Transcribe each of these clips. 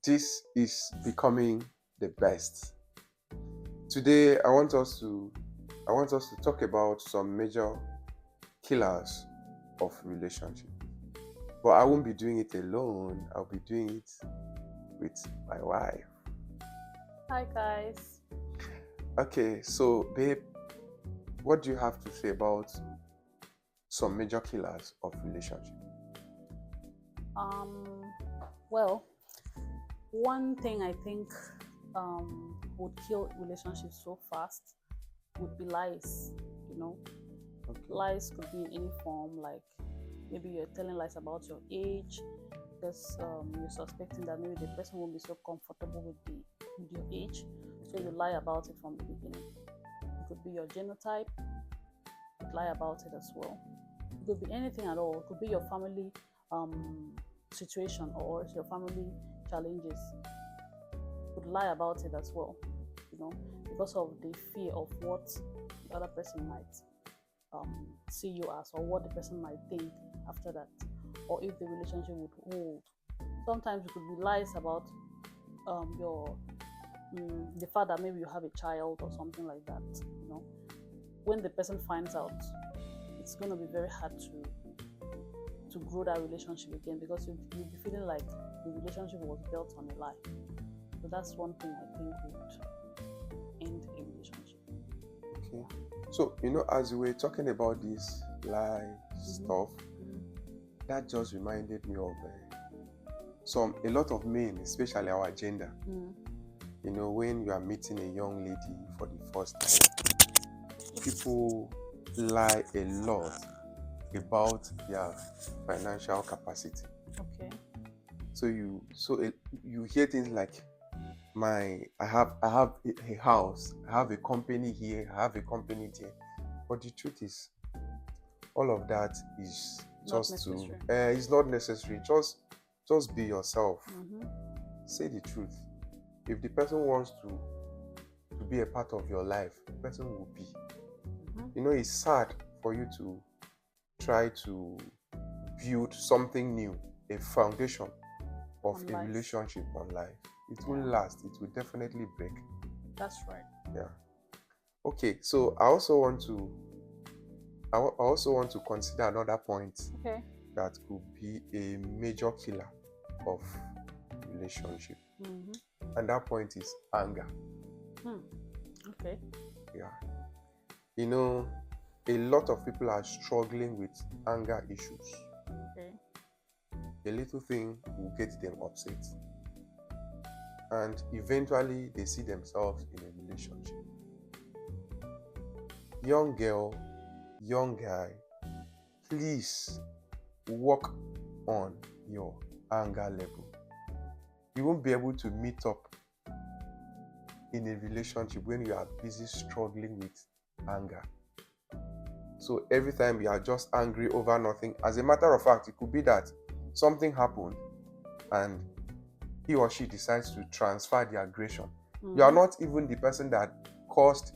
This is becoming the best. Today I want us to talk about some major killers of relationship. But I won't be doing it alone. I'll be doing it with my wife. Hi guys. Okay, so babe, what do you have to say about some major killers of relationship? Um well, one thing I think would kill relationships so fast would be lies, you know. Okay. Lies could be in any form, like maybe you're telling lies about your age because you're suspecting that maybe the person won't be so comfortable with your age. So you lie about it from the beginning. It could be your genotype, you could lie about it as well. It could be anything at all. It could be your family situation or your family challenges. You could lie about it as well, because of the fear of what the other person might see you as, or what the person might think after that, or if the relationship would hold. Sometimes it could be lies about your the fact that maybe you have a child or something like that. When the person finds out, it's going to be very hard to grow that relationship again, because you'll be feeling like the relationship was built on a lie. So that's one thing I think would end a relationship. Okay. So, as we were talking about this lie stuff, that just reminded me of a lot of men, especially our gender. When you are meeting a young lady for the first time, people lie a lot about their financial capacity. Okay. So you hear things like, I have a house, I have a company here, I have a company there. But the truth is, all of that is it's not necessary. Just be yourself. Say the truth. If the person wants to be a part of your life, the person will be. It's sad for you to try to build something new, a foundation of a relationship on life. It won't last. It will definitely break. That's right. Yeah. Okay, so I also want to consider another point that could be a major killer of relationship. And that point is anger. Okay. Yeah. A lot of people are struggling with anger issues. Okay. A little thing will get them upset. And eventually they see themselves in a relationship. Young girl, young guy, please work on your anger level. You won't be able to meet up in a relationship when you are busy struggling with anger. So every time you are just angry over nothing, as a matter of fact, it could be that something happened and he or she decides to transfer the aggression. You are not even the person that caused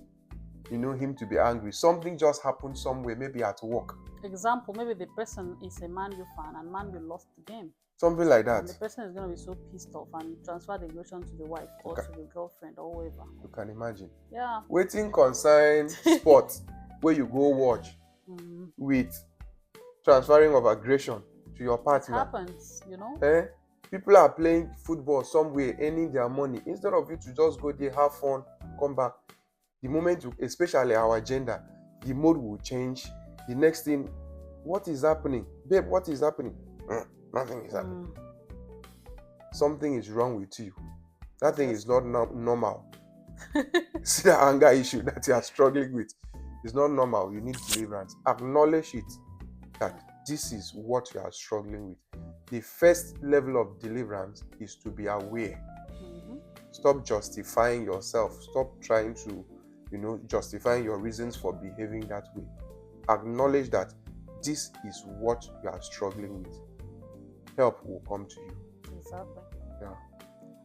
him to be angry. Something just happened somewhere, maybe at work. Example, maybe the person is a Man U fan and Man U lost the game. Something like that. And the person is going to be so pissed off and transfer the aggression to the wife or to the girlfriend or whoever. You can imagine. Yeah. Waiting concern sport where you go watch with transferring of aggression to your partner. It happens, People are playing football somewhere, earning their money. Instead of you to just go there, have fun, come back. The moment, especially our gender, the mode will change. The next thing, what is happening? Babe, what is happening? Nothing is happening. Something is wrong with you. That thing is not normal. See the anger issue that you are struggling with. It's not normal. You need deliverance. Acknowledge it, that this is what you are struggling with. The first level of deliverance is to be aware. Stop justifying yourself. Stop trying to, justifying your reasons for behaving that way. Acknowledge that this is what you are struggling with. Help will come to you. Exactly. Yeah.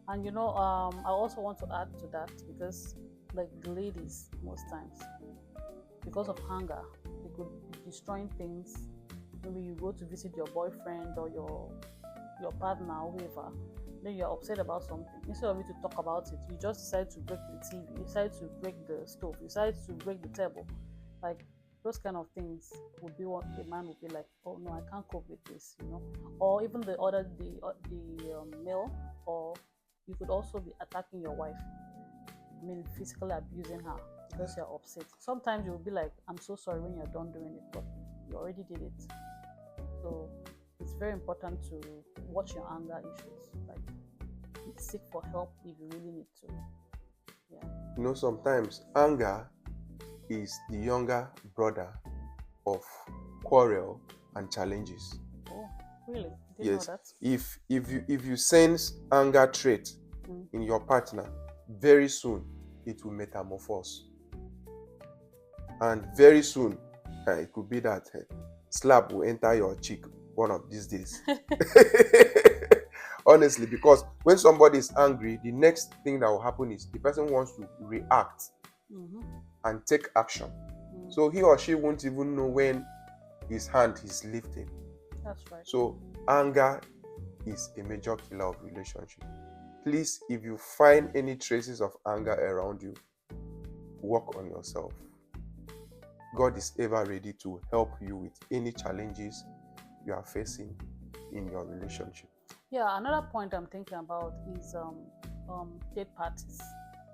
And I also want to add to that, because like the ladies, most times, because of hunger, they could be destroying things. Maybe you go to visit your boyfriend or your partner or whoever, then you're upset about something. Instead of you to talk about it, you just decide to break the TV, you decide to break the stove, you decide to break the table. Like those kind of things would be what the man would be like, oh no, I can't cope with this, or even the male, or you could also be attacking your wife, I mean physically abusing her because you're upset. Sometimes you'll be like, I'm so sorry when you're done doing it, but you already did it. So it's very important to watch your anger issues, like seek for help if you really need to. Yeah. Sometimes anger is the younger brother of quarrel and challenges. Oh, really? Didn't Yes. know that. If you sense anger trait in your partner, very soon it will metamorphose. And very soon, it could be that slap will enter your cheek one of these days. Honestly, because when somebody is angry, the next thing that will happen is the person wants to react and take action. So he or she won't even know when his hand is lifted. That's right. So anger is a major killer of relationship. Please, if you find any traces of anger around you, work on yourself. God is ever ready to help you with any challenges you are facing in your relationship. Yeah, another point I'm thinking about is third parties.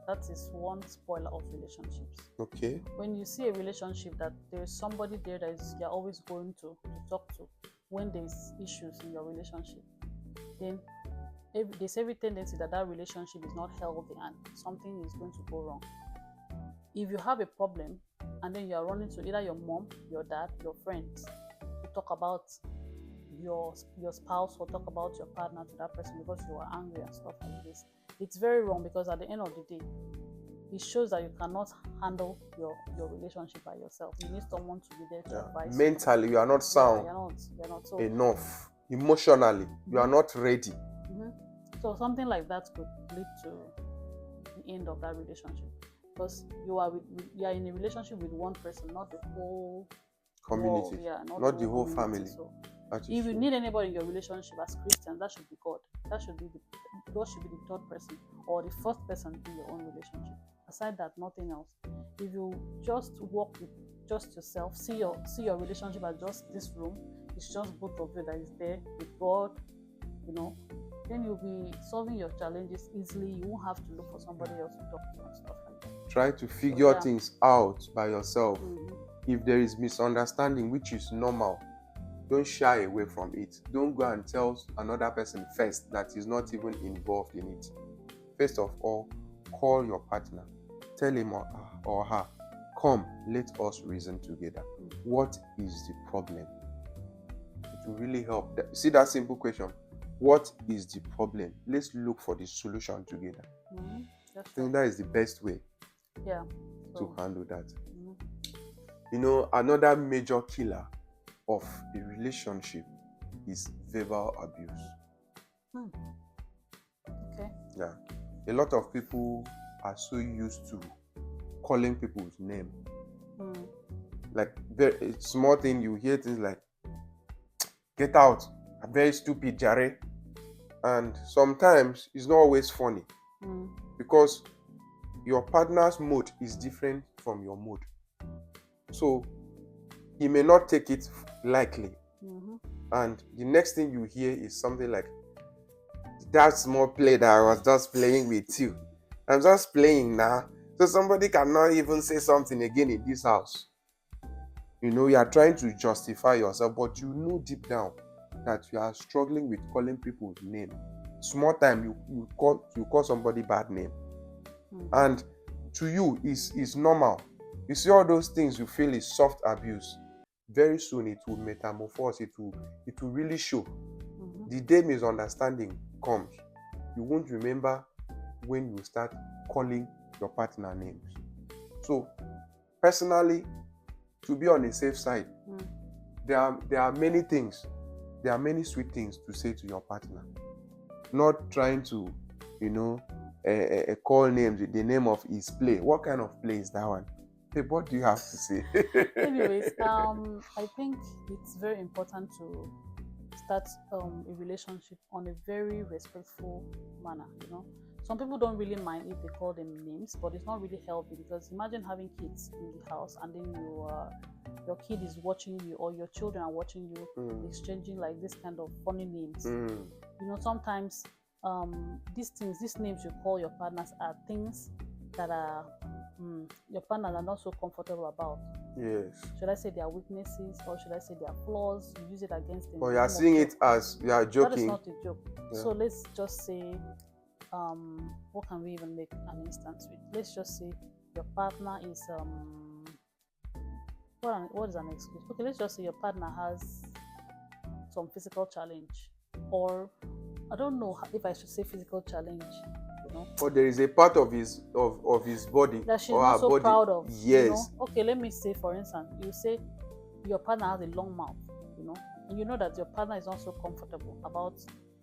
That is one spoiler of relationships. Okay. When you see a relationship that there is somebody there that you're always going to talk to when there's issues in your relationship, then there's every tendency that relationship is not healthy and something is going to go wrong. If you have a problem and then you are running to either your mom, your dad, your friends to talk about your spouse or talk about your partner to that person because you are angry and stuff like this, it's very wrong, because at the end of the day, it shows that you cannot handle your relationship by yourself. You need someone to be there to advise mentally you are not sound. You're not so enough. Emotionally you are not ready. So something like that could lead to the end of that relationship, because you are in a relationship with one person, not the whole community, world, not the whole family. So if you need anybody in your relationship as Christians, that should be God. God should be the third person or the first person in your own relationship. Aside that, nothing else. If you just walk with just yourself, see your relationship as just this room, it's just both of you that is there with God, then you'll be solving your challenges easily. You won't have to look for somebody else to talk to and stuff like that. Try to figure things out by yourself. If there is misunderstanding, which is normal, don't shy away from it. Don't go and tell another person first that is not even involved in it. First of all, call your partner. Tell him or her, come, let us reason together. What is the problem? It will really help. See that simple question? What is the problem? Let's look for the solution together. I think that is the best way to handle that. Another major killer of a relationship is verbal abuse. Okay. Yeah. A lot of people are so used to calling people's name. Like very small thing, you hear things like "get out," "very stupid, Jare," and sometimes it's not always funny because your partner's mood is different from your mood. So he may not take it lightly. And the next thing you hear is something like, "that small play that I was just playing with you, I'm just playing now, so somebody cannot even say something again in this house." You are trying to justify yourself, but you know deep down that you are struggling with calling people's name. Small time you call somebody bad name, and to you is normal. You see all those things you feel is soft abuse. Very soon it will metamorphose. It will really show. The day misunderstanding comes, you won't remember when you start calling your partner names. So personally, to be on a safe side, there are many things. There are many sweet things to say to your partner. Not trying to, call names with the name of his play. What kind of play is that one? Hey, what do you have to say? Anyways, I think it's very important to start a relationship on a very respectful manner. Some people don't really mind if they call them names, but it's not really healthy, because imagine having kids in the house and then your kid is watching you, or your children are watching you exchanging like this kind of funny names. Sometimes these names you call your partners are things that are your partners are not so comfortable about. Yes. Should I say their weaknesses, or should I say their flaws? You use it against them. Or you are seeing it as you are joking. That is not a joke. Yeah. So let's just say, what can we even make an instance with? Let's just say your partner is what is an excuse? Okay, let's just say your partner has some physical challenge, or I don't know if I should say physical challenge. Or there is a part of his body that she's or not her so body. proud of. Yes. Okay, let me say, for instance, you say your partner has a long mouth, and you know that your partner is not so comfortable about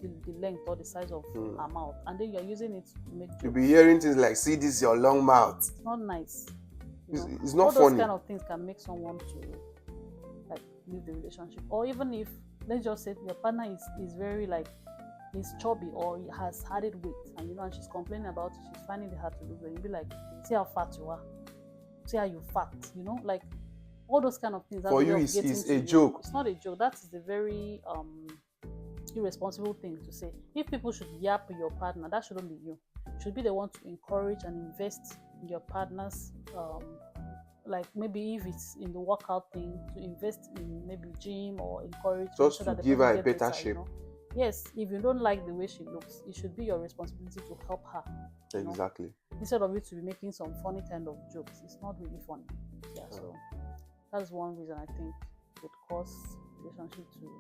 the length or the size of her mouth, and then you're using it to make jokes. You'll be hearing things like, "See, this is your long mouth." It's not nice. It's not all funny. Those kind of things can make someone to like leave the relationship. Or even if, let's just say, your partner is very like, he's chubby, or he has added weight, and she's complaining about it, she's finding it hard to lose weight. You'll be like, "See how fat you are, see how you fat," like all those kind of things. For you, it's a joke. It's not a joke. That is a very irresponsible thing to say. If people should yap your partner, that shouldn't be you. You should be the one to encourage and invest in your partner's like maybe if it's in the workout thing, to invest in maybe gym, or encourage just so to that give her a better shape. Yes, if you don't like the way she looks, it should be your responsibility to help her. Exactly. Instead of you to be making some funny kind of jokes, it's not really funny. Yeah, so that's one reason I think would cause relationship to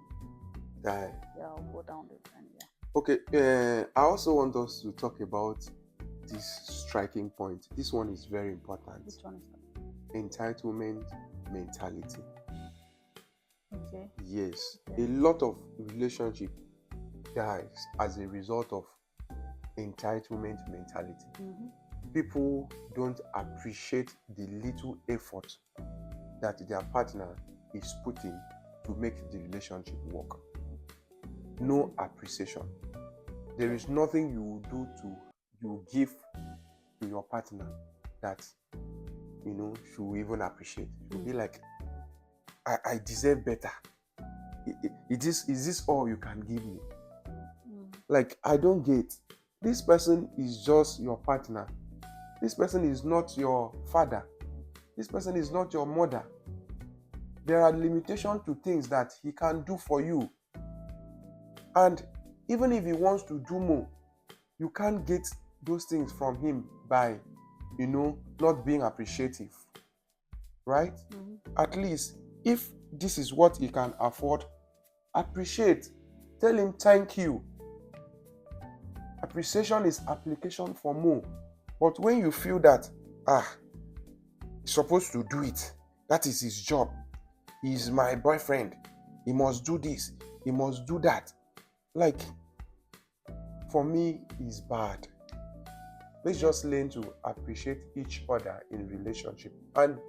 die. Yeah, I'll go down the line. Yeah. Okay. I also want us to talk about this striking point. This one is very important. Which one is that? Entitlement mentality. Okay. Yes. Okay. A lot of relationship dies as a result of entitlement mentality. People don't appreciate the little effort that their partner is putting to make the relationship work. No appreciation. There is nothing you give to your partner that should even appreciate. You'll be like, I deserve better. Is this all you can give me? Like, I don't get. This person is just your partner. This person is not your father. This person is not your mother. There are limitations to things that he can do for you. And even if he wants to do more, you can't get those things from him by, not being appreciative. Right? At least, if this is what he can afford, appreciate. Tell him thank you. Appreciation is application for more. But when you feel that, he's supposed to do it, that is his job. He's my boyfriend. He must do this. He must do that. Like, for me, it's bad. Let's just learn to appreciate each other in relationship. And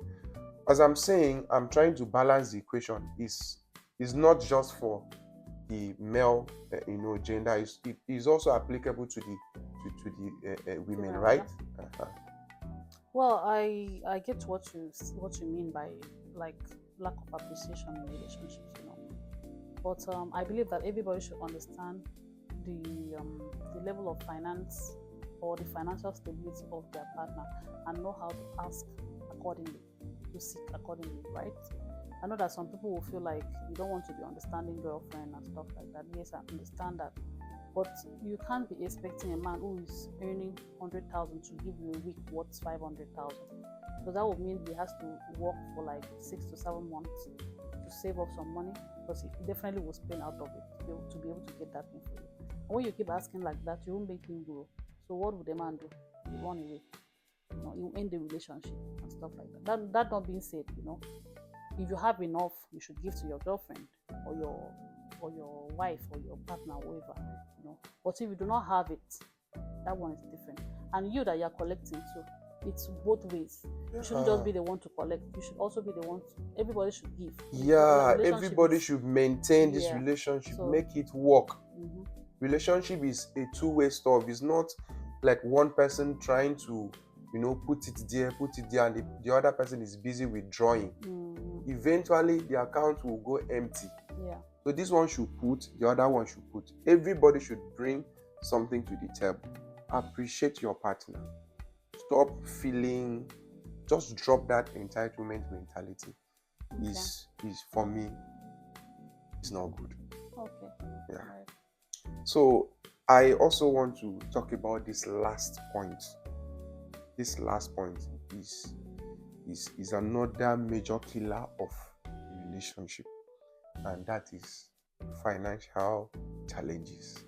as I'm saying, I'm trying to balance the equation. It's not just for the male, gender. It is also applicable to the women, right? Well, I get what you mean by like lack of appreciation in relationships, But I believe that everybody should understand the level of finance or the financial stability of their partner, and know how to ask accordingly, to seek accordingly, right? I know that some people will feel like you don't want to be understanding girlfriend and stuff like that. Yes, I understand that. But you can't be expecting a man who is earning 100,000 to give you a week worth 500,000. So that would mean he has to work for like 6 to 7 months to save up some money, because he definitely will spend out of it to be able to get that thing for you. And when you keep asking like that, you won't make him grow. So what would the man do? He run away. You end the relationship and stuff like that. That not being said, if you have enough, you should give to your girlfriend or your wife or your partner, whoever, But if you do not have it, that one is different. And you that you're collecting too, it's both ways. You shouldn't just be the one to collect. You should also be the one to, everybody should give. Yeah, Relationship everybody is- should maintain this Yeah. relationship, So- make it work. Mhm. Relationship is a two-way stuff. It's not like one person trying to, put it there, and the other person is busy withdrawing. Mhm. Eventually, the account will go empty. Yeah. So this one should put, the other one should put. Everybody should bring something to the table. Appreciate your partner. Stop feeling, just drop that entitlement mentality. Okay. Is for me, it's not good. Okay. Yeah. Alright. So I also want to talk about this last point. This last point is another major killer of relationship, and that is financial challenges.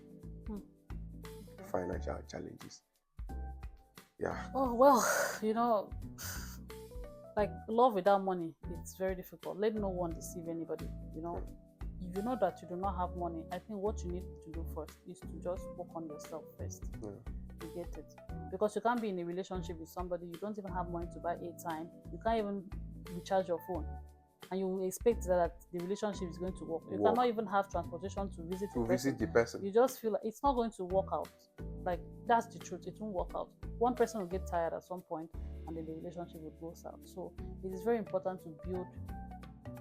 Financial challenges. Yeah. Oh well, like love without money, it's very difficult. Let no one deceive anybody. If you know that you do not have money, I think what you need to do first is to just work on yourself first. Yeah. You get it? Because you can't be in a relationship with somebody, you don't even have money to buy airtime, you can't even recharge your phone, and you expect that the relationship is going to work. You cannot even have transportation to visit the person. You just feel like it's not going to work out. Like, that's the truth. It won't work out. One person will get tired at some point, and then the relationship will go south. So it is very important to build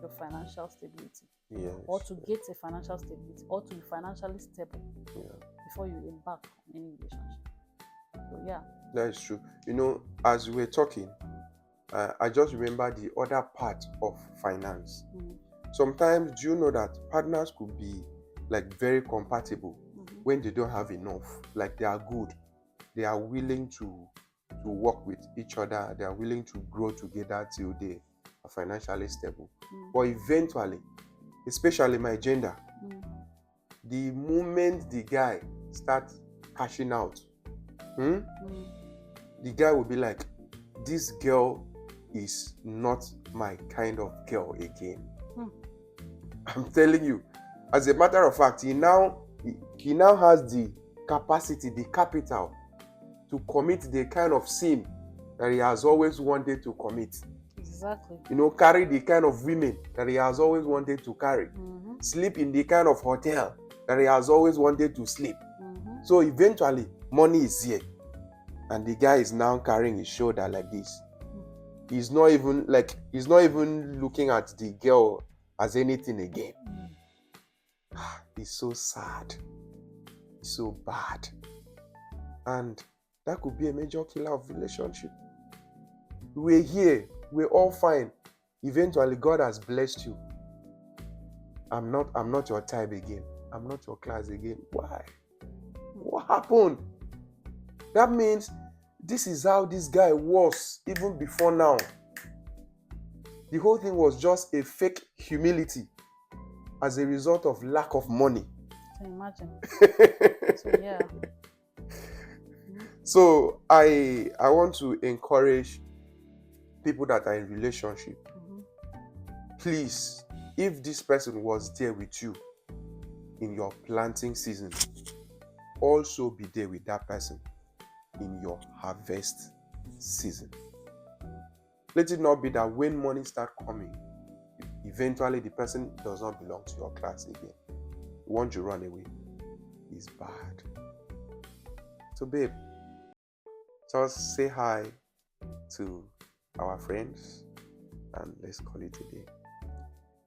your financial stability. Yes. Or to get a financial stability, or to be financially stable before you embark on any relationship. So yeah. That is true. As we were talking, I just remember the other part of finance. Sometimes, do you know that partners could be like very compatible when they don't have enough? Like, they are good, they are willing to work with each other, they are willing to grow together till they are financially stable. But eventually, especially my gender, the moment the guy starts cashing out, the guy will be like, this girl is not my kind of girl again. I'm telling you. As a matter of fact, he now has the capacity, the capital to commit the kind of sin that he has always wanted to commit. Exactly. Carry the kind of women that he has always wanted to carry. Sleep in the kind of hotel that he has always wanted to sleep. So eventually, money is here, and the guy is now carrying his shoulder like this. He's not even looking at the girl as anything again. It's so sad. It's so bad. And that could be a major killer of relationship. We're here. We're all fine. Eventually, God has blessed you. I'm not your type again. I'm not your class again. Why? What happened? That means this is how this guy was even before now. The whole thing was just a fake humility as a result of lack of money. Can you imagine? So yeah. So I want to encourage people that are in relationship. Please, if this person was there with you in your planting season, also be there with that person in your harvest season. Let it not be that when money starts coming, eventually the person does not belong to your class again. You want to run away. It's bad. So babe, just say hi to our friends and let's call it a day.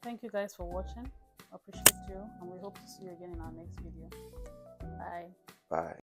Thank you guys for watching. Appreciate you, and we hope to see you again in our next video. Bye. Bye.